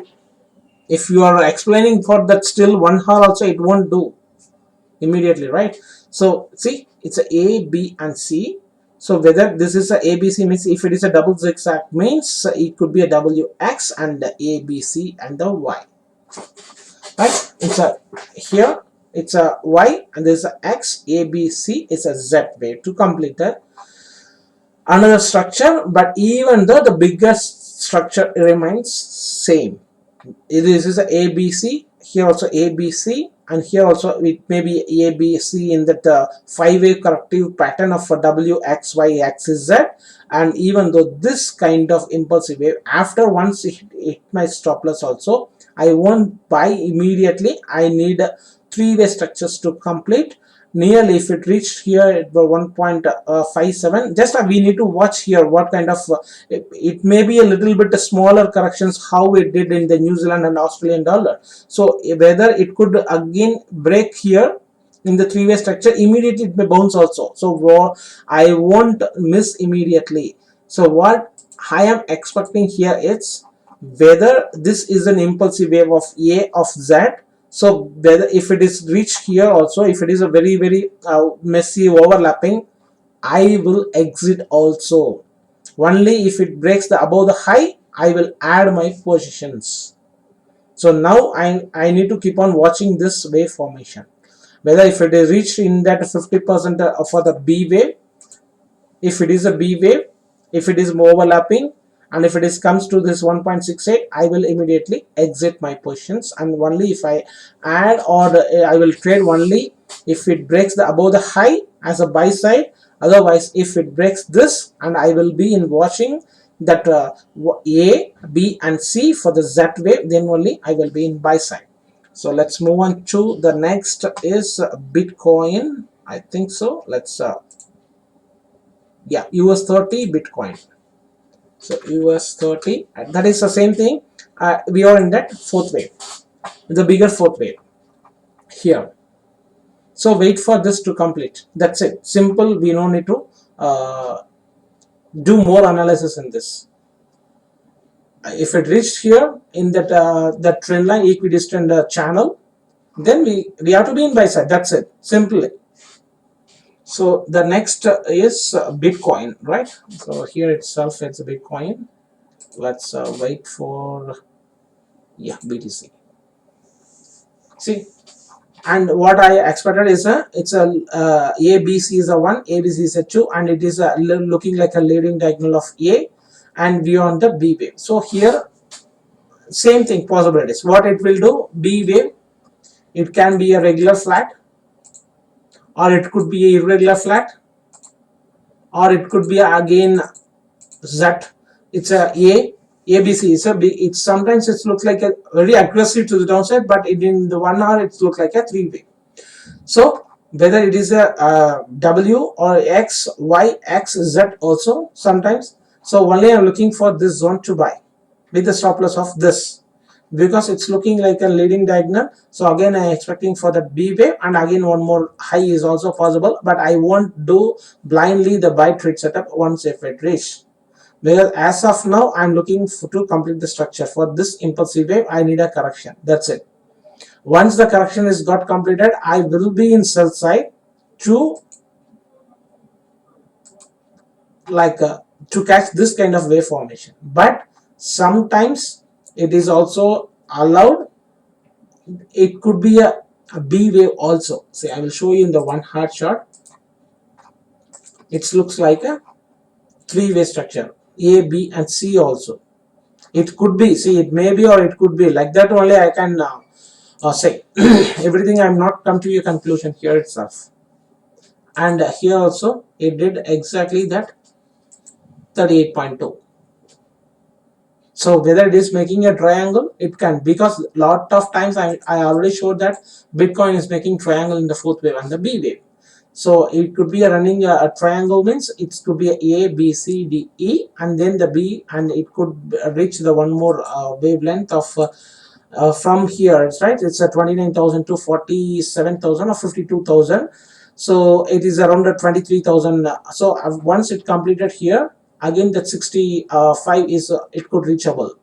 If you are explaining for that still 1 hour also, it won't do immediately, right? So see, it's a B and C. So whether this is a ABC means if it is a double zigzag means it could be a WX and the ABC and the Y, right? It's a here it's a Y and there's a X. ABC is a Z wave to complete that another structure. But even though the biggest structure remains same, this is a ABC, here also ABC, and here also it may be ABC in that 5-way corrective pattern of W, X, Y, axis Z. And even though this kind of impulsive wave, after once it hit my stop loss also, I won't buy immediately. I need 3-way structures to complete. Nearly if it reached here at 1.57, just we need to watch here what kind of it may be a little bit smaller corrections how it did in the New Zealand and Australian dollar. So whether it could again break here in the 3-way structure, immediately it may bounce also. So I won't miss immediately. So what I am expecting here is whether this is an impulsive wave of A of Z. So whether if it is reached here also, if it is a very messy overlapping, I will exit also. Only if it breaks the above the high, I will add my positions. So now I need to keep on watching this wave formation, whether if it is reached in that 50% for the B wave, if it is a B wave, if it is overlapping, and if it is comes to this 1.68, I will immediately exit my positions, and only if I add or I will trade only if it breaks the above the high as a buy side, Otherwise, if it breaks this, and I will be in watching that A, B and C for the Z wave, then only I will be in buy side. So let's move on to the next is Bitcoin. I think so. Let's yeah, US30 Bitcoin. So US30, that is the same thing. We are in that fourth wave, the bigger fourth wave here. So wait for this to complete. That's it. Simple. We don't need to do more analysis in this. If it reached here in that trend line equidistant channel, then we have to be in buy side. That's it. Simply. So the next is Bitcoin, right? So here itself it's a Bitcoin. Let's wait for BTC. See, and what I expected is it's a ABC is a 1, ABC is a 2, and it is looking like a leading diagonal of A, and we are on the B wave. So here same thing, possibilities. What it will do, B wave, it can be a regular flat, or it could be a irregular flat, or it could be again Z. It's a ABC is a B. It's sometimes it looks like a very aggressive to the downside, but in the 1 hour it looks like a 3-way. So whether it is a W or X, Y, X, Z also sometimes. So only I'm looking for this zone to buy with the stop loss of this, because it's looking like a leading diagonal. So again I'm expecting for the B wave, and again one more high is also possible, but I won't do blindly the buy trade setup once if it reach. Because as of now I'm looking to complete the structure. For this impulsive wave I need a correction. That's it. Once the correction is got completed, I will be in sell side to to catch this kind of wave formation. But sometimes it is also allowed. It could be a B wave also. See, I will show you in the 1 hour chart. It looks like a 3-way structure, A, B and C also. It could be, see, it may be or it could be like that. Only I can say everything. I'm not come to a conclusion here itself. And here also it did exactly that, 38.2. So whether it is making a triangle, it can, because lot of times I already showed that Bitcoin is making triangle in the 4th wave and the B wave. So it could be running a triangle, means it could be a B, C, D, E, and then the B, and it could reach the one more wavelength of from here, right? It's a 29,000 to 47,000 or 52,000. So it is around 23,000. So once it completed here, again that 65 is it could reachable,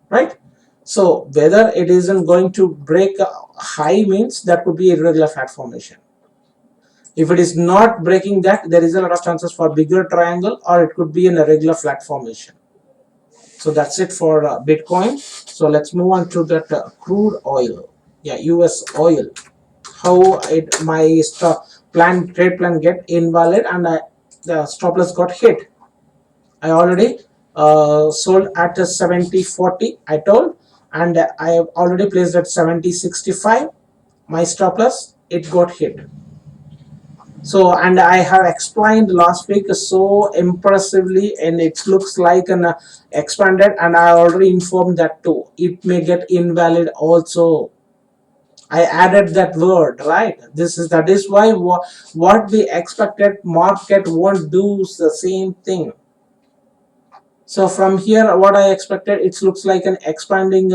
right? So whether it isn't going to break high, means that could be irregular flat formation. If it is not breaking that, there is a lot of chances for bigger triangle, or it could be in a regular flat formation. So that's it for Bitcoin. So let's move on to that crude oil. Yeah, US oil. How my trade plan get invalid, and the stop loss got hit. I already sold at 70.40, I told, and I have already placed at 70.65. My stop loss, it got hit. So, and I have explained last week so impressively, and it looks like an expanded, and I already informed that too. It may get invalid also. I added that word, right? That is why what we expected, market won't do the same thing. So from here, what I expected, it looks like an expanding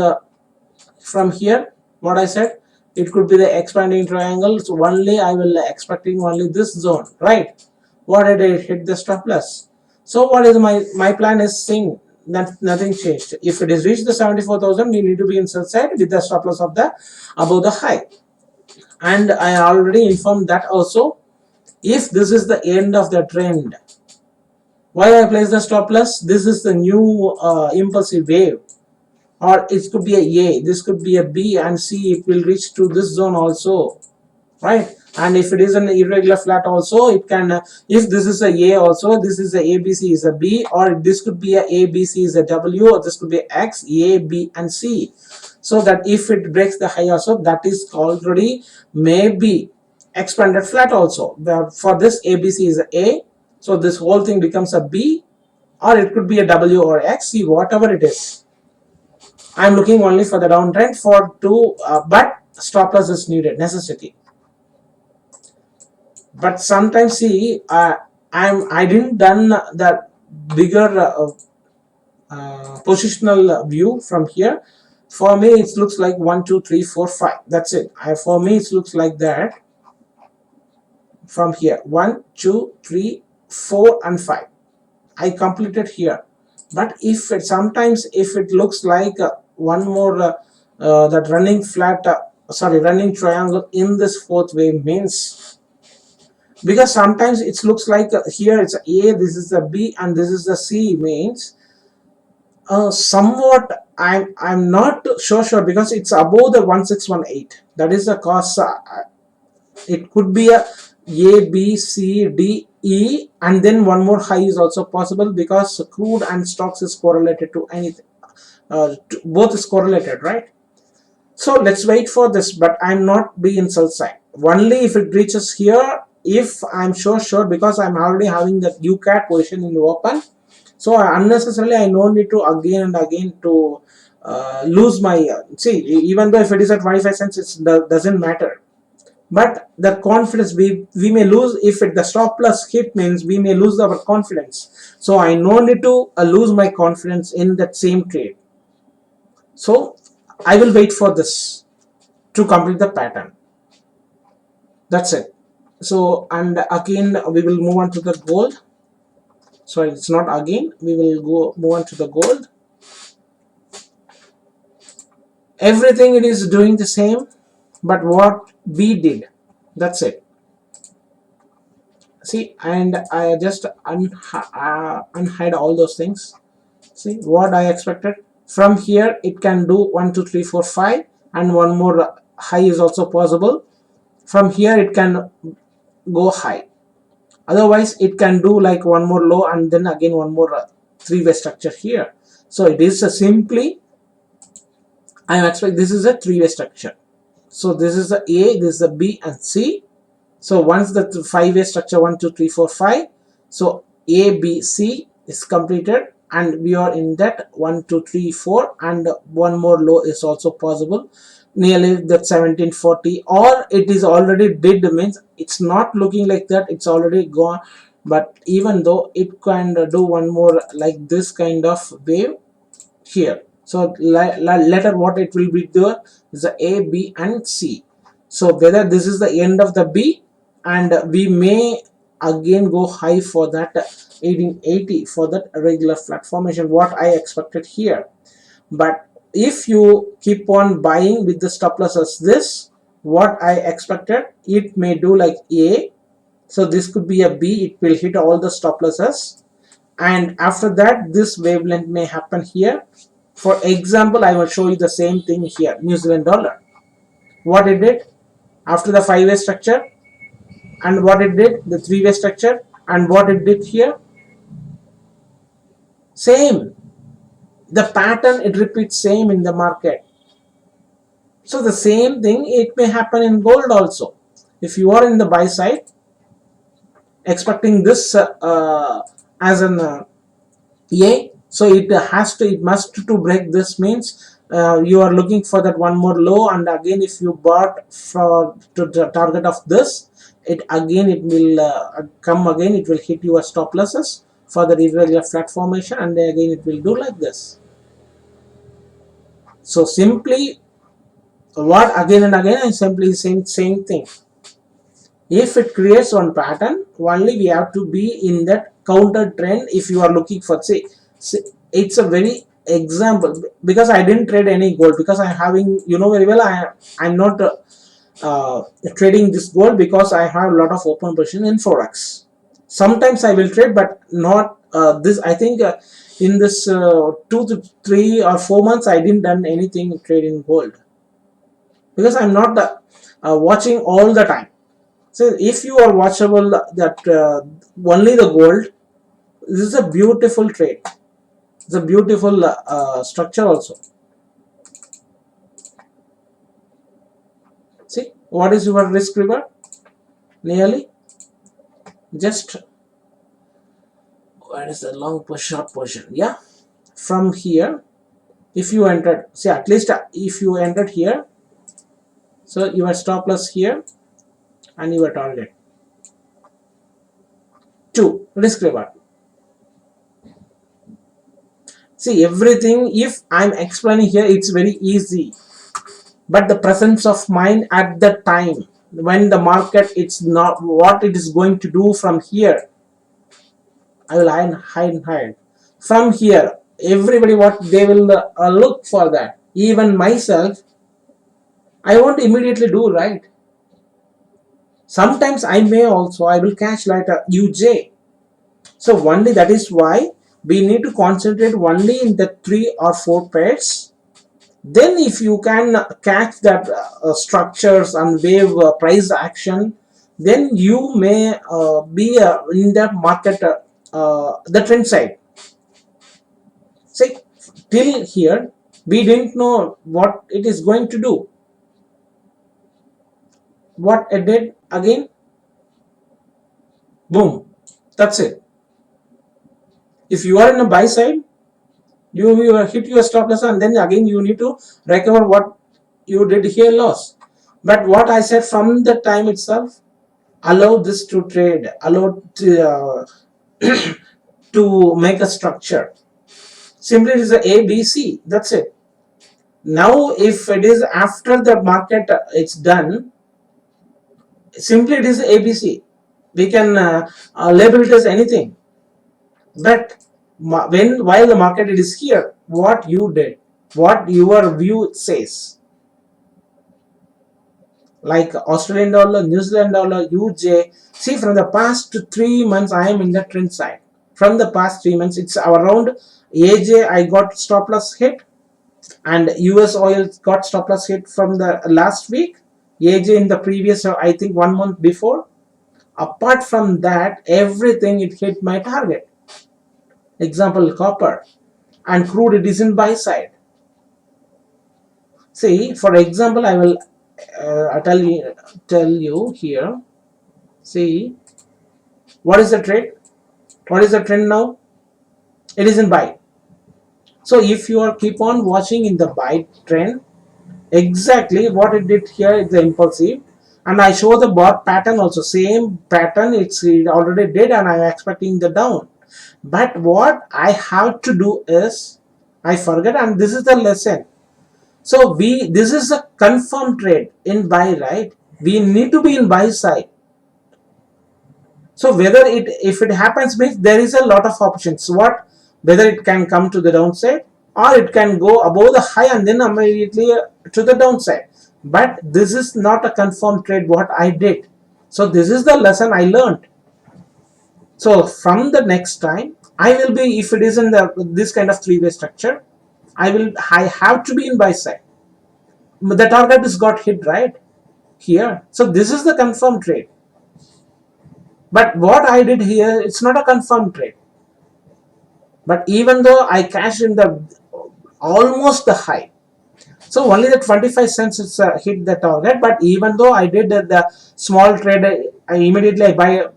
from here. What I said, it could be the expanding triangle. So only I will expecting only this zone, right? What did it hit the stop loss? So what is my plan is saying that nothing changed. If it is reached the 74,000, we need to be in sell side with the stop loss of the above the high. And I already informed that also, if this is the end of the trend, why I place the stop loss? This is the new impulsive wave, or it could be a, this could be a B, and C, it will reach to this zone also, right? And if it is an irregular flat also, it can if this is a also, this is a ABC is a B, or this could be a ABC is a W, or this could be X, A, B and C. So that if it breaks the high also, that is already maybe expanded flat also. For this ABC is a A, so this whole thing becomes a B, or it could be a W or X, see whatever it is. I'm looking only for the downtrend for two, but stop loss is needed, necessity. But sometimes see, I didn't done the bigger positional view from here. For me it looks like 1 2 3 4 5, that's it. For me it looks like that from here 1 2 3 4 and 5 I completed here. But if it sometimes if it looks like one more that running flat running triangle in this fourth wave means, because sometimes it looks like here it's a, this is a B, and this is the C, means somewhat I'm not sure because it's above the 1618, that is the cause. It could be a B C D E, and then one more high is also possible, because crude and stocks is correlated to anything, both is correlated, right? So let's wait for this, but I'm not be in sell side only if it reaches here. If I'm sure because I'm already having that UCAT position in the open, so unnecessarily I no need to again and again to lose my see, even though if it is at 25 cents it doesn't matter, but the confidence we may lose. If it, the stop loss hit, means we may lose our confidence, so I no need to lose my confidence in that same trade. So I will wait for this to complete the pattern, that's it. So, and again we will move on to the gold. Sorry, it's not again, we will go move on to the gold. Everything it is doing the same, but what we did, that's it. See, and I just unhide all those things. See what I expected from here. It can do 1 2 3 4 5, and one more high is also possible. From here it can go high, otherwise it can do like one more low and then again one more three-way structure here. So it is simply, I am expecting this is a three-way structure. So this is the A, this is the B and C. So once the five-way structure 1 2 3 4 5, so A B C is completed, and we are in that 1 2 3 4, and one more low is also possible, nearly that 1740, or it is already did, means it's not looking like that, it's already gone. But even though it can do one more like this kind of wave here, so later what it will be there is the A B and C. So whether this is the end of the B, and we may again go high for that 1880 for that regular flat formation, what I expected here. But if you keep on buying with the stop loss as this, what I expected, it may do like A, so this could be a B, it will hit all the stop losses, and after that this wavelength may happen here. For example, I will show you the same thing here, New Zealand dollar, what it did after the five-way structure, and what it did the three-way structure, and what it did here, same, the pattern it repeats same in the market. So the same thing it may happen in gold also. If you are in the buy side expecting this as an A, so it must to break this, means you are looking for that one more low, and again if you bought for to the target of this, it again it will come again, it will hit your stop losses for the irregular flat formation, and then again it will do like this. So simply what again and again I'm simply saying same thing. If it creates one pattern, only we have to be in that counter trend. If you are looking for, say it's a very example, because I didn't trade any gold, because I'm having, you know very well, I'm not trading this gold, because I have a lot of open position in forex. Sometimes I will trade, but not this. I think in this 2 to 3 or 4 months I didn't done anything trading gold, because I'm not watching all the time. So if you are watchable that only the gold, this is a beautiful trade. It's a beautiful structure also. See what is your risk reward? nearly just, where is the long short portion? Yeah, from here, if you entered, see, at least if you entered here, so your stop loss here and your target 2 risk reward. See, everything, if I'm explaining here, it's very easy, but the presence of mind at the time when the market, it's not what it is going to do from here. I will hide from here. Everybody, what they will look for that. Even myself, I won't immediately do, right. Sometimes I may also, I will catch like a UJ. So only that is why we need to concentrate only in the 3 or 4 pairs. Then if you can catch that structures and wave price action, then you may be in the market, the trend side. See, till here we didn't know what it is going to do. What it did again, boom, that's it. If you are in a buy side, you hit your stop loss, and then again you need to recover what you did here loss. But what I said from the time itself, allow this to trade, allow to, to make a structure. Simply it is a ABC, that's it. Now if it is after the market it's done, simply it is ABC. We can label it as anything. But while the market it is here, what you did, what your view says, like Australian dollar, New Zealand dollar, UJ. See, from the past 3 months, I am in the trend side. From the past 3 months, it's around AJ. I got stop loss hit, and US oil got stop loss hit from the last week. AJ in the previous, I think 1 month before. Apart from that, everything it hit my target. Example, copper and crude. It is in buy side. See, for example, I will tell you here. See, what is the trade? What is the trend now? It is in buy. So if you are keep on watching in the buy trend, exactly what it did here is the impulsive, and I show the bar pattern also, same pattern it already did, and I'm expecting the down. But what I have to do is, I forget, and this is the lesson. So this is a confirmed trade in buy, right? We need to be in buy side. So whether if it happens, means there is a lot of options. What, whether it can come to the downside or it can go above the high and then immediately to the downside. But this is not a confirmed trade what I did. So this is the lesson I learned. So from the next time, I will be, if it is in this kind of three-way structure, I have to be in buy side. The target is got hit right here. So this is the confirmed trade. But what I did here, it's not a confirmed trade. But even though I cashed in the almost the high, so only the 25 cents is hit the target. But even though I did the small trade, I immediately buy it.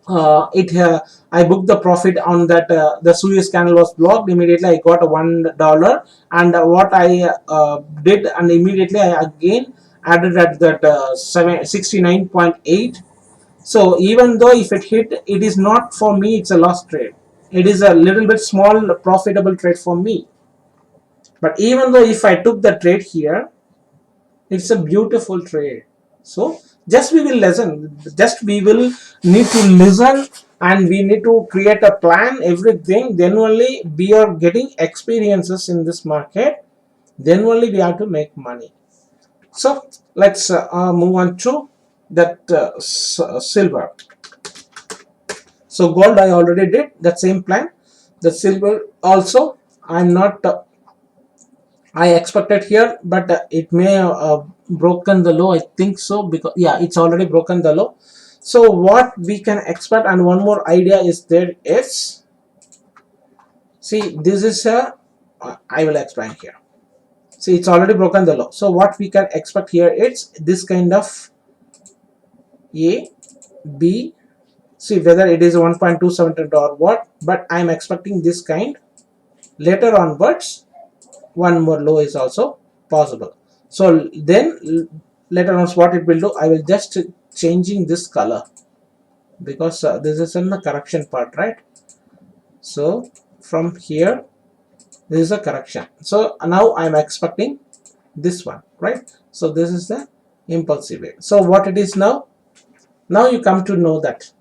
I booked the profit on that. The Suez Canal was blocked. Immediately I got $1, and what I did, and immediately I again added at that 69.8. So even though if it hit, it is not for me, it's a loss trade. It is a little bit small profitable trade for me. But even though if I took the trade here, it's a beautiful trade. So just we will listen, just we will need to listen, and we need to create a plan, everything. Then only we are getting experiences in this market. Then only we have to make money. So let's move on to that silver. So gold I already did that same plan. The silver also I'm not I expected here, but it may broken the low, I think so, because yeah, it's already broken the low. So what we can expect, and one more idea is there is, see, this is a I will explain here. See, it's already broken the low. So what we can expect here, it's this kind of A B, see whether it is 1.272 or what, but I am expecting this kind. Later onwards, one more low is also possible. So then later on what it will do, I will just changing this color, because this is in the correction part, right? So from here, this is a correction. So now I am expecting this one, right? So this is the impulsive wave. So what it is now? Now you come to know that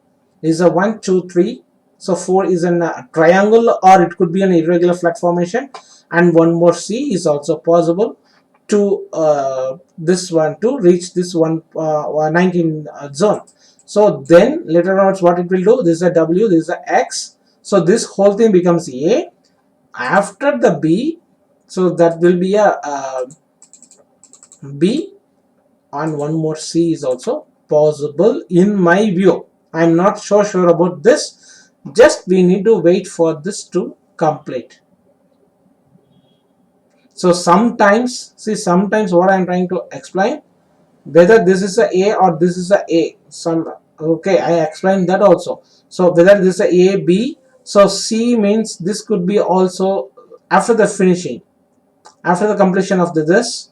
is a 1, 2, 3. So 4 is a triangle, or it could be an irregular flat formation, and one more C is also possible to this one to reach this 19 zone. So then later on what it will do, this is a W, this is a X. So this whole thing becomes A. After the B, so that will be a B, and one more C is also possible in my view. I'm not so sure about this. Just we need to wait for this to complete. So sometimes, see, sometimes what I'm trying to explain, whether this is a or this is a some, okay, I explained that also. So whether this is a B, so C means this could be also after the finishing, after the completion of this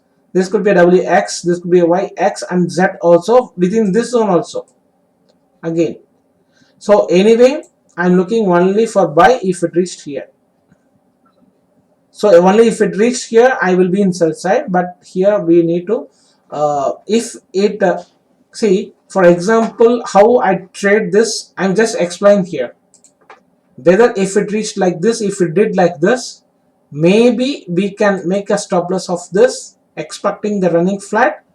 could be a WX, this could be a YX, and Z also within this zone also again. So anyway, I'm looking only for buy if it reached here. So only if it reached here, I will be in sell side. But here we need to, if it, see, for example, how I trade this, I'm just explaining here. Whether if it reached like this, if it did like this, maybe we can make a stop loss of this, expecting the running flat,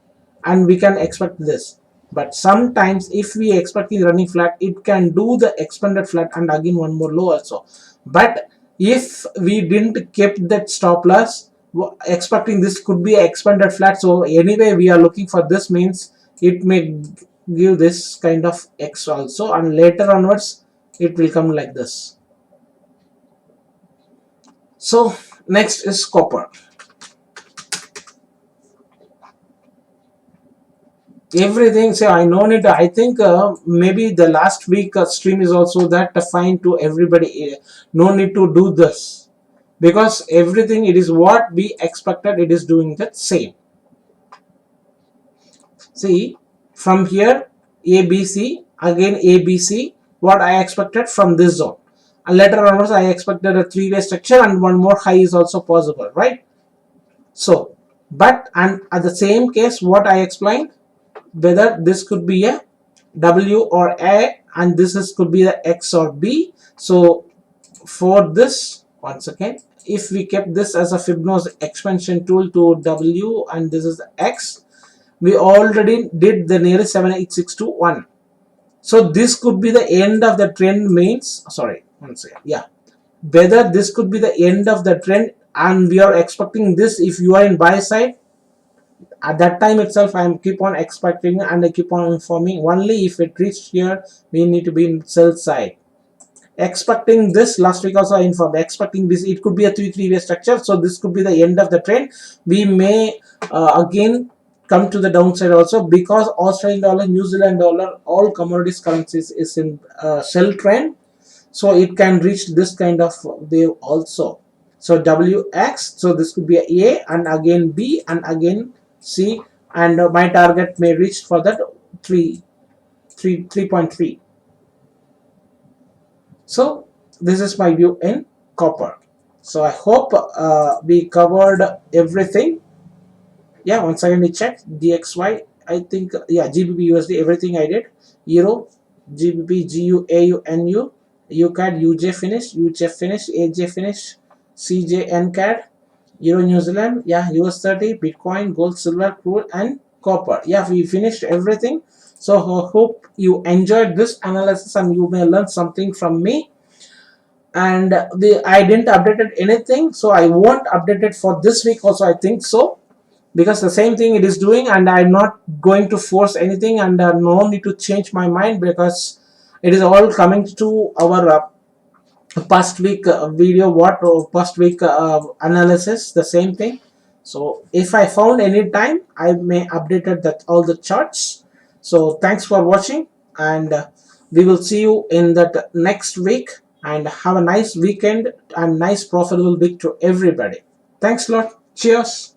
and we can expect this. But sometimes if we expecting running flat, it can do the expanded flat and again one more low also. But if we didn't keep that stop loss, expecting this could be expanded flat, so anyway we are looking for this, means it may give this kind of X also, and later onwards it will come like this. So next is copper. Everything, so I know it. I think maybe the last week stream is also that fine to everybody. No need to do this, because everything, it is what we expected, it is doing the same. See, from here ABC, again ABC, what I expected from this zone, and later onwards I expected a three-way structure, and one more high is also possible, right? So but, and at the same case what I explained, whether this could be a W or A, and this is could be the X or B. So for this, once again, if we kept this as a Fibonacci expansion tool to W, and this is the X, we already did the nearest 78621. So this could be the end of the trend, means, sorry, once again, yeah, whether this could be the end of the trend, and we are expecting this. If you are in buy side, at that time itself I am keep on expecting, and I keep on informing, only if it reached here we need to be in sell side. Expecting this, last week also I informed, expecting this, it could be a three-way structure, so this could be the end of the trend. We may again come to the downside also, because Australian dollar, New Zealand dollar, all commodities currencies is in sell trend, so it can reach this kind of wave also. So WX, so this could be a and again B and again C, and my target may reach for that 3.3. So this is my view in copper. So I hope we covered everything. Yeah, once again we check DXY. I think, yeah, GBP USD, everything I did. Euro, GBP, GU, AU, NU, UCAD, UJ finish, UJ finish, AJ finish, CJ, NCAD, Euro, New Zealand, yeah, US 30, Bitcoin, gold, silver, crude, and copper. Yeah, we finished everything. So I hope you enjoyed this analysis and you may learn something from me. And I didn't update anything, so I won't update it for this week also, I think so, because the same thing it is doing, and I'm not going to force anything, and no need to change my mind, because it is all coming to our past week video, what past week analysis, the same thing. So if I found any time, I may update that all the charts. So thanks for watching. and we will see you in that next week, and have a nice weekend and nice profitable week to everybody. Thanks a lot. Cheers.